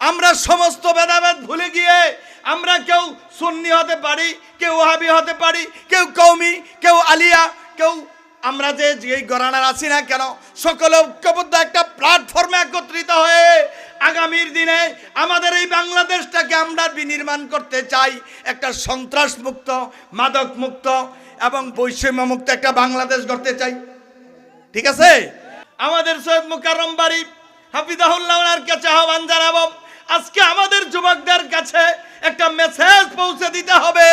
আমরা সমস্ত ভেদাভেদ ভুলে গিয়ে আমরা কেউ সুন্নি হতে পারি, কেউ ওয়াহাবি হতে পারি, কেউ কওমি, কেউ আলিয়া, কেউ আমরা যে যেই ঘরানার আছি না কেন, সকলে ঐক্যবদ্ধ একটা প্ল্যাটফর্মে একত্রিত হয়ে আগামীর দিনে আমাদের এই বাংলাদেশটাকে আমরা বিনির্মাণ করতে চাই। একটা সন্ত্রাস মুক্ত, মাদক মুক্ত এবং বৈষম্য মুক্ত একটা বাংলাদেশ গড়তে চাই। ঠিক আছে? আমাদের সৈয়দ মুকাররম বারী হাফিজাহুল্লাহ ওনার কাছে আহ্বান জানাবো, আজকে আমাদের যুবকদের কাছে একটা মেসেজ পৌঁছে দিতে হবে।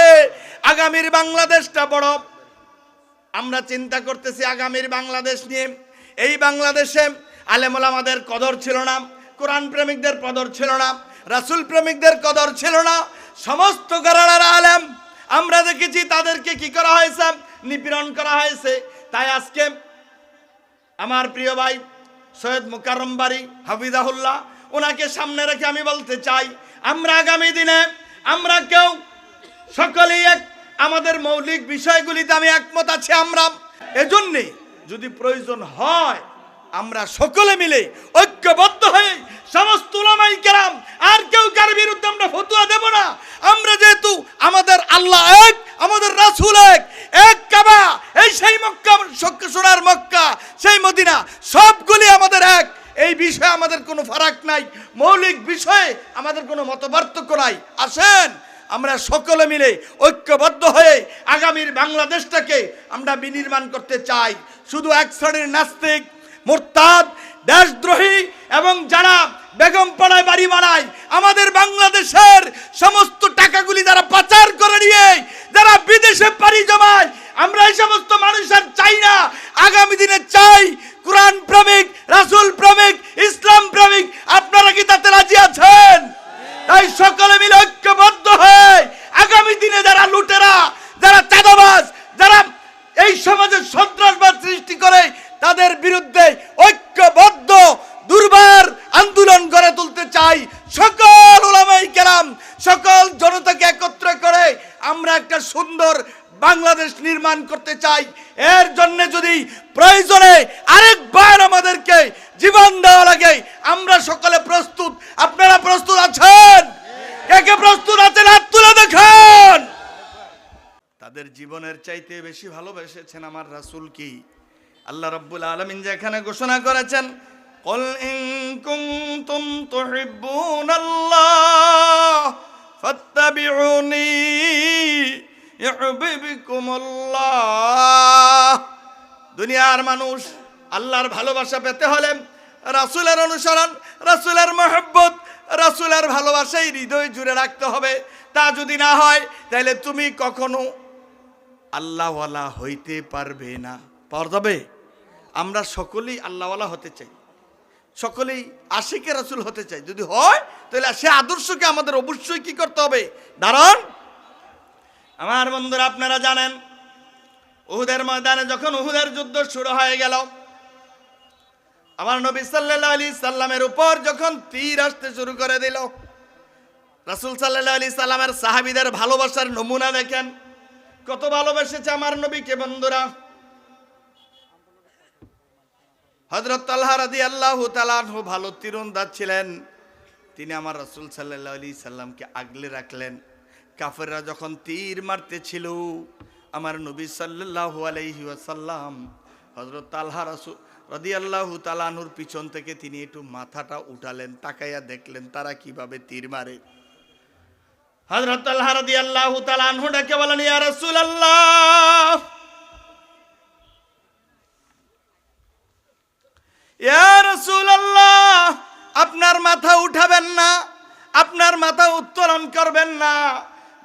আগামীর বাংলাদেশটা বড়, আমরা চিন্তা করতেছি আগামীর বাংলাদেশ নিয়ে। এই বাংলাদেশে আলেম ওলামাদের কদর ছিল না, কোরআন প্রেমিকদের কদর ছিল না, রাসূল প্রেমিকদের কদর ছিল না। সমস্ত ঘরানার আলেম আমরা দেখেছি তাদেরকে কি করা হয়েছে, নিপীড়ন করা হয়েছে। তাই আজকে আমার প্রিয় ভাই সৈয়দ মুকাররম বারী হাফিজাহুল্লাহ ওনাকে সামনে রেখে আমি বলতে চাই, আমরা আগামী দিনে আমরা কেউ সকলেই এক, আমাদের মৌলিক বিষয়গুলিতে আমি একমত আছি। আমরা এজন্যে যদি প্রয়োজন হয় আমরা সকলে মিলে ঐক্যবদ্ধ হয়ে সমস্ত উলামায়ে কেরাম, আর কেউ কার বিরুদ্ধে আমরা ফতোয়া দেব না। আমরা যেহেতু আমাদের আল্লাহ এক, আমাদের রাসূল এক, এক কাবা, এই সেই মক্কা, সোনার মক্কা, সেই মদিনা, সবগুলি আমাদের এক। এই বিষয়ে আমাদের কোনো ফারাক নাই, মৌলিক বিষয়ে আমাদের কোনো মতপার্থক্য নাই। আসেন আমরা সকলে মিলে ঐক্যবদ্ধ হয়ে আগামীর বাংলাদেশটাকে আমরা বিনির্মাণ করতে চাই। শুধু এক শ্রেণীর নাস্তিক, মুরতাদ, দেশদ্রোহী এবং যারা বেগম পাড়ায় বাড়ি বানায়, আমাদের বাংলাদেশের সমস্ত টাকাগুলি যারা পাচার করে নিয়ে যারা বিদেশে পাড়ি জমায়, আমরা এই সমস্ত মানুষের চাই না। আগামী দিনে চাই কোরআন প্রেমিক, রাসূল প্রেমিক, ইসলাম প্রেমিক। আপনারা কি তাতে রাজি আছেন? তাই সকলে মিলে ঐক্যবদ্ধ হয়ে আগামী দিনে যারা লুটেরা, যারা চাঁদাবাজ, যারা এই সমাজে সন্ত্রাসবাদ সৃষ্টি করে, তাদের বিরুদ্ধে ঐক্যবদ্ধ দুর্বার আন্দোলন গড়ে তুলতে চাই। সকল উলামায়ে কেরাম, সকল জনতাকে একত্র করে আমরা একটা সুন্দর বাংলাদেশ নির্মাণ করতে চাই। এর জন্য যদি প্রয়োজনে আরেকবার আমাদেরকে জীবন দেওয়া লাগে, আমরা সকলে প্রস্তুত। আপনারা প্রস্তুত আছেন? কে কে প্রস্তুত আছেন? হাত তুলে দেখান। তাদের জীবনের চাইতে বেশি ভালোবেসেছেন আমার রাসূল কি? আল্লাহ রাব্বুল আলামিন যেখানে ঘোষণা করেছেন, কুল ইন কুনতুম তুহিব্বুনাল্লাহ ফাত্তাবিউনি ইউহিব্বুকুমুল্লাহ। দুনিয়ার মানুষ আল্লাহর ভালোবাসা পেতে হলে রাসূলের অনুসরণ, রাসূলের মহব্বত, রাসূলের ভালোবাসাই হৃদয় জুড়ে রাখতে হবে। তা যদি না হয় তাহলে তুমি কখনো আল্লাহওয়ালা হইতে পারবে না। পাওয়া যাবে? আমরা সকলেই আল্লাহওয়ালা হতে চাই, সকলেই আশিকে রাসূল হতে চাই। যদি হয় তাহলে সে আদর্শকে আমাদের অবশ্যই কি করতে হবে? ধারণ। আমার বন্ধুরা, আপনারা জানেন উহুদের ময়দানে যখন উহুদের যুদ্ধ শুরু হয়ে গেল, আমার নবী সাল্লাল্লাহু আলাইহি সাল্লামের উপর যখন তীর আসতে শুরু করে দিল, রাসূল সাল্লাল্লাহু আলাইহি সাল্লামের সাহাবীদের ভালোবাসার নমুনা দেখেন, কত ভালোবেসেছে আমার নবীকে। বন্ধুরা, হযরত তালহা রাদিয়াল্লাহু তাআলা আনহু ভালো তীরন্দাজ ছিলেন। তিনি আমার রাসূল সাল্লাল্লাহু আলাইহি সাল্লামকে আগলে রাখলেন। কাফেররা যখন তীর মারতেছিল, আমার নবী সাল্লাল্লাহু আলাইহি ওয়াসাল্লাম হযরত তালহা রাদিয়াল্লাহু তাআলা আনহুর পিছন থেকে তিনি একটু মাথাটা উঠালেন, তাকাইয়া দেখলেন তারা কিভাবে তীর মারে। হযরত তালহা রাদিয়াল্লাহু তাআলা আনহু ডাকে বলেন, ইয়া রাসূলুল্লাহ, ইয়া রাসূলুল্লাহ, আপনার মাথা উঠাবেন না, আপনার মাথা উত্তোলন করবেন না।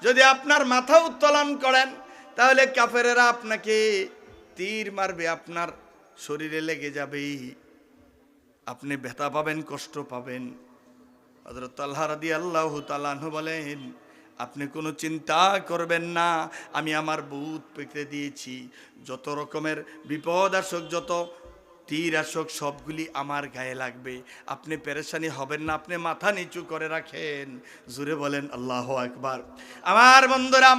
যদি আপনার মাথা উত্তোলন করেন তাহলে কাফেরেরা আপনাকে তীর মারবে, আপনার শরীরে লেগে যাবে, আপনি ব্যথা পাবেন, কষ্ট পাবেন। হযরত তালহা রাদিয়াল্লাহু তাআলা আনহু বলেন, আপনি কোনো চিন্তা করবেন না, আমি আমার বুট পেতে দিয়েছি, যত রকমের বিপদ আসুক, যত তীর আসুক, সবগুলি আমার গায়ে লাগবে, আপনি পেরেশানি হবেন না, আপনি মাথা নিচু করে রাখেন। জোরে বলেন আল্লাহু আকবার। আমার বন্ধুরা,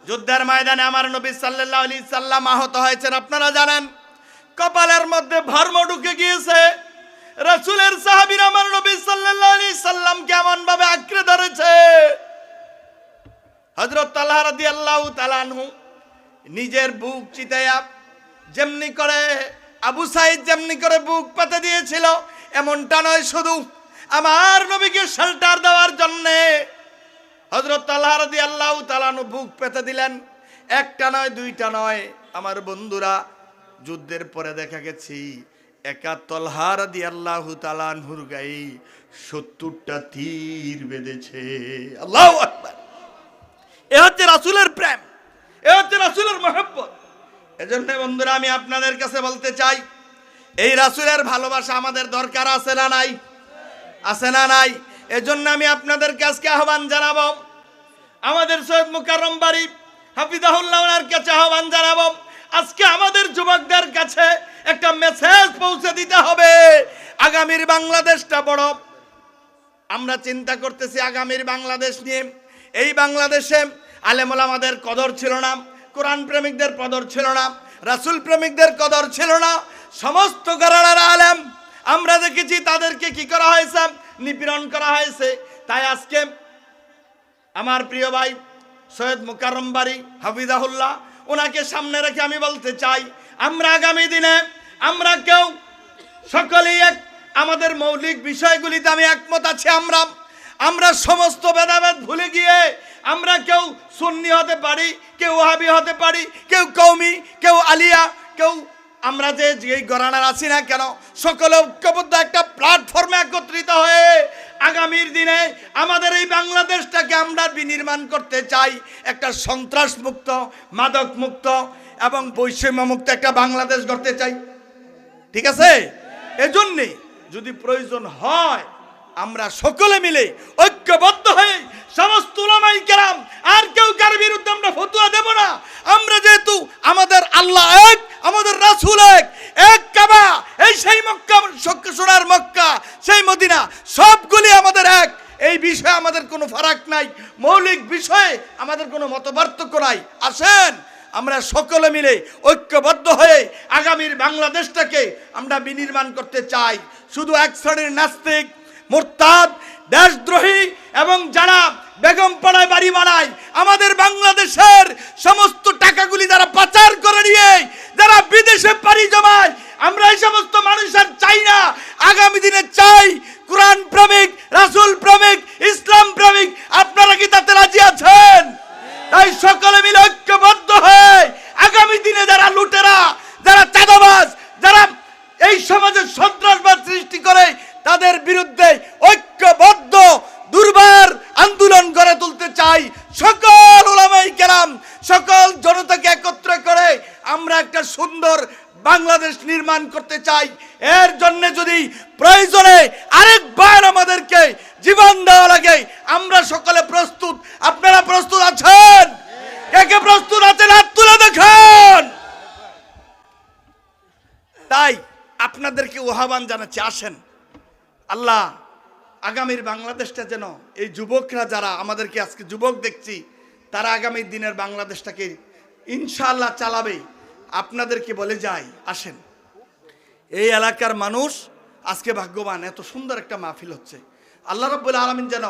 যুদ্ধের ময়দানে আমার নবী সাল্লাল্লাহু আলাইহি সাল্লাম আহত হয়েছেন। আপনারা জানেন কপালের মধ্যে ভর্ম ঢুকে গিয়েছে, রাসূলের সাহাবীরা আমার নবী সাল্লাল্লাহু আলাইহি সাল্লাম কেমন ভাবে আঁকড়ে ধরেছে। হযরত তালহা রাদিয়াল্লাহু তাআলা আনহু নিজের বুক চিতায়া যেমনি করে আবু সাঈদ যেমনি করে বুক পাতে দিয়েছিল, এমনটা নয়, শুধু আমার নবীকে শেল্টার দেওয়ার জন্য হযরত তালহা রাদিয়াল্লাহু তাআলা আনহু বুক পেতে দিলেন। একটা নয়, দুইটা নয়, আমার বন্ধুরা, যুদ্ধের পরে দেখা গেছি একা তালহা রাদিয়াল্লাহু তাআলা আনহুর গায়ে ৭০টা তীর বেঁধেছে। আল্লাহু আকবার। এ হচ্ছে রাসূলের প্রেম, এ হচ্ছে রাসূলের মহব্বত। এজন্য বন্ধুরা আমি আপনাদের কাছে বলতে চাই, এই রাসূলের ভালোবাসা আমাদের দরকার আছে না নাই? আছে না নাই? এজন্য আমি আপনাদের কাছে আহ্বান জানাবো, আমাদের সৈয়দ মুকাররম বাড়ি হাফিজাহুল্লাহ ওনার কাছে আহ্বান জানাবো, আজকে আমাদের যুবকদের কাছে একটা মেসেজ পৌঁছে দিতে হবে। আগামীর বাংলাদেশটা বড়, আমরা চিন্তা করতেছি আগামীর বাংলাদেশ নিয়ে। এই বাংলাদেশে আলেম ওলামাদের কদর ছিল না, কোরআন প্রেমিকদের কদর ছিল না, রাসূল প্রেমিকদের কদর ছিল না। সমস্ত ঘরানার আলেম আমরা দেখেছি তাদেরকে কি করা হয়েছে, নিপীড়ন করা হয়েছে। তাই আজকে আমার প্রিয় ভাই সৈয়দ মুকাররম বাড়ি হাফিজাহুল্লাহ ওনাকে সামনে রেখে আমি বলতে চাই, আমরা আগামী দিনে আমরা কেউ সকলেই এক, আমাদের মৌলিক বিষয়গুলিতে আমি একমত আছি। আমরা সমস্ত ভেদাভেদ ভুলে গিয়ে আমরা কেউ সুন্নি হতে পারি, কেউ ওয়াহাবি হতে পারি, কেউ কওমি, কেউ আলিয়া, কেউ আমরা যে এই ঘরানার আছি না কেন, সকলে ঐক্যবদ্ধ একটা প্ল্যাটফর্মে একত্রিত হয়ে আগামীর দিনে আমাদের এই বাংলাদেশটাকে আমরা বিনির্মাণ করতে চাই। একটা সন্ত্রাস মুক্ত, মাদক মুক্ত এবং বৈষম্য মুক্ত একটা বাংলাদেশ গড়তে চাই। ঠিক আছে? এজন্যে যদি প্রয়োজন হয় আমরা সকলে মিলে ঐক্যবদ্ধ হয়ে সমস্ত উলামায়ে কেরাম, আর কেউ কার বিরুদ্ধে আমরা ফতোয়া দেব না। আমরা যেহেতু আমাদের আল্লাহ এক, আমাদের রাসূল এক, এক কাবা, এই সেই মক্কা, সোনার মক্কা, সেই মদিনা, সবগুলি আমাদের এক। এই বিষয়ে আমাদের কোনো ফারাক নাই, মৌলিক বিষয়ে আমাদের কোনো মতপার্থক্য নাই। আসেন আমরা সকলে মিলে ঐক্যবদ্ধ হয়ে আগামীর বাংলাদেশটাকে আমরা বিনির্মাণ করতে চাই। শুধু এক শ্রেণীর নাস্তিক, মুরতাদ, দেশদ্রোহী এবং যারা বেগম পাড়ায় বাড়ি বানায়, আমাদের বাংলাদেশের সমস্ত টাকাগুলি যারা পাচার করে নিয়ে যারা বিদেশে পাড়ি জমায়, আমরা এই সমস্ত মানুষের চাই না। আগামী দিনে চাই কোরআন প্রেমিক, রাসূল প্রেমিক, ইসলাম প্রেমিক। আপনারা কি তাতে রাজি আছেন? তাই সকলে মিলে ঐক্যবদ্ধ হয়ে আগামী দিনে যারা লুটেরা, যারা চাঁদাবাজ, যারা এই সমাজে সন্ত্রাসবাদ সৃষ্টি করে, তাদের বিরুদ্ধে ঐক্যবদ্ধ দুর্বার আন্দোলন গড়ে তুলতে চাই। সকল উলামায়ে কেরাম, সকল জনতাকে একত্র করে আমরা একটা সুন্দর বাংলাদেশ নির্মাণ করতে চাই। এর জন্য যদি প্রয়োজনে আরেকবার আমাদেরকে জীবন দেওয়া লাগে, আমরা সকলে প্রস্তুত। আপনারা প্রস্তুত আছেন? কে কে প্রস্তুত আছেন হাত তুলে দেখান। তাই আপনাদেরকে আহ্বান জানাচ্ছি, আসেন আল্লাহ আগামীর বাংলাদেশটা যেন এই যুবকরা, যারা আমাদেরকে আজকে যুবক দেখছি, তারা আগামী দিনের বাংলাদেশটাকে ইনশাআল্লাহ চালাবে। আপনাদেরকে বলে যাই, আসেন এই এলাকার মানুষ আজকে ভাগ্যবান, এত সুন্দর একটা মাহফিল হচ্ছে। আল্লাহ রাব্বুল আলামিন যেন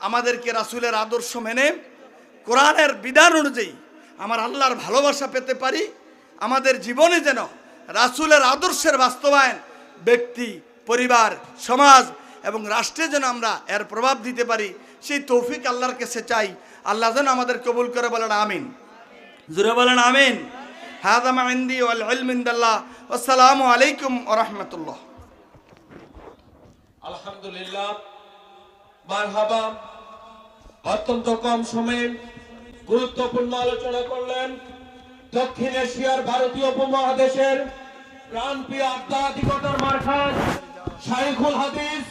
আমাদেরকে রাসূলের আদর্শ মেনে কোরআনের বিধান অনুযায়ী আমার আল্লাহর ভালোবাসা পেতে পারি। আমাদের জীবনে যেন রাসূলের আদর্শের বাস্তবায়ন ব্যক্তি, পরিবার, সমাজ এবং রাষ্ট্রে যেন আমরা এর প্রভাব দিতে পারি, সেই তৌফিক আল্লাহর কাছে চাই। আল্লাহ যেন আমাদের কবুল করে, বলেন আমিন। জোরে বলেন আমিন। হাযা মা ইনদি ওয়াল ইলমু ইনদাল্লাহ। আসসালামু আলাইকুম ওয়া রাহমাতুল্লাহ। আলহামদুলিল্লাহ, মারহাবা। অত্যন্ত কম সময়ে গুরুত্বপূর্ণ আলোচনা করলেন দক্ষিণ এশিয়ার ভারতীয় উপমহাদেশের প্রাণপ্রিয় আধ্যাত্মিকতার মার্কাজ শাইখুল হাদিস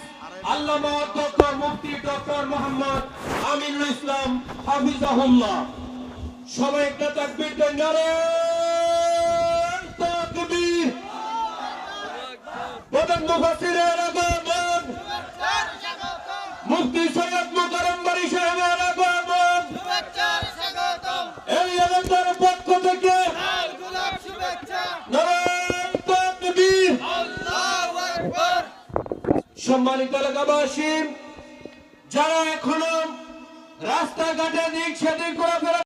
আল্লামা ডক্টর মুফতি ডক্টর মোহাম্মদ আমিনুল ইসলাম হাফিজাহুল্লাহ। সবাই একটা তাকবীর দেন, নারে তাকবীর। প্রধান মুফাসসিরের আগমন, মুফতি সৈয়দ মুকাররম বারী সাহেবের আগমন, এই এলাকার পক্ষ থেকে নারে তাকবীর, আল্লাহু আকবার। সম্মানিত এলাকাবাসী, যারা এখনো রাস্তাঘাটে দিক সেদিক ঘোরাফেরা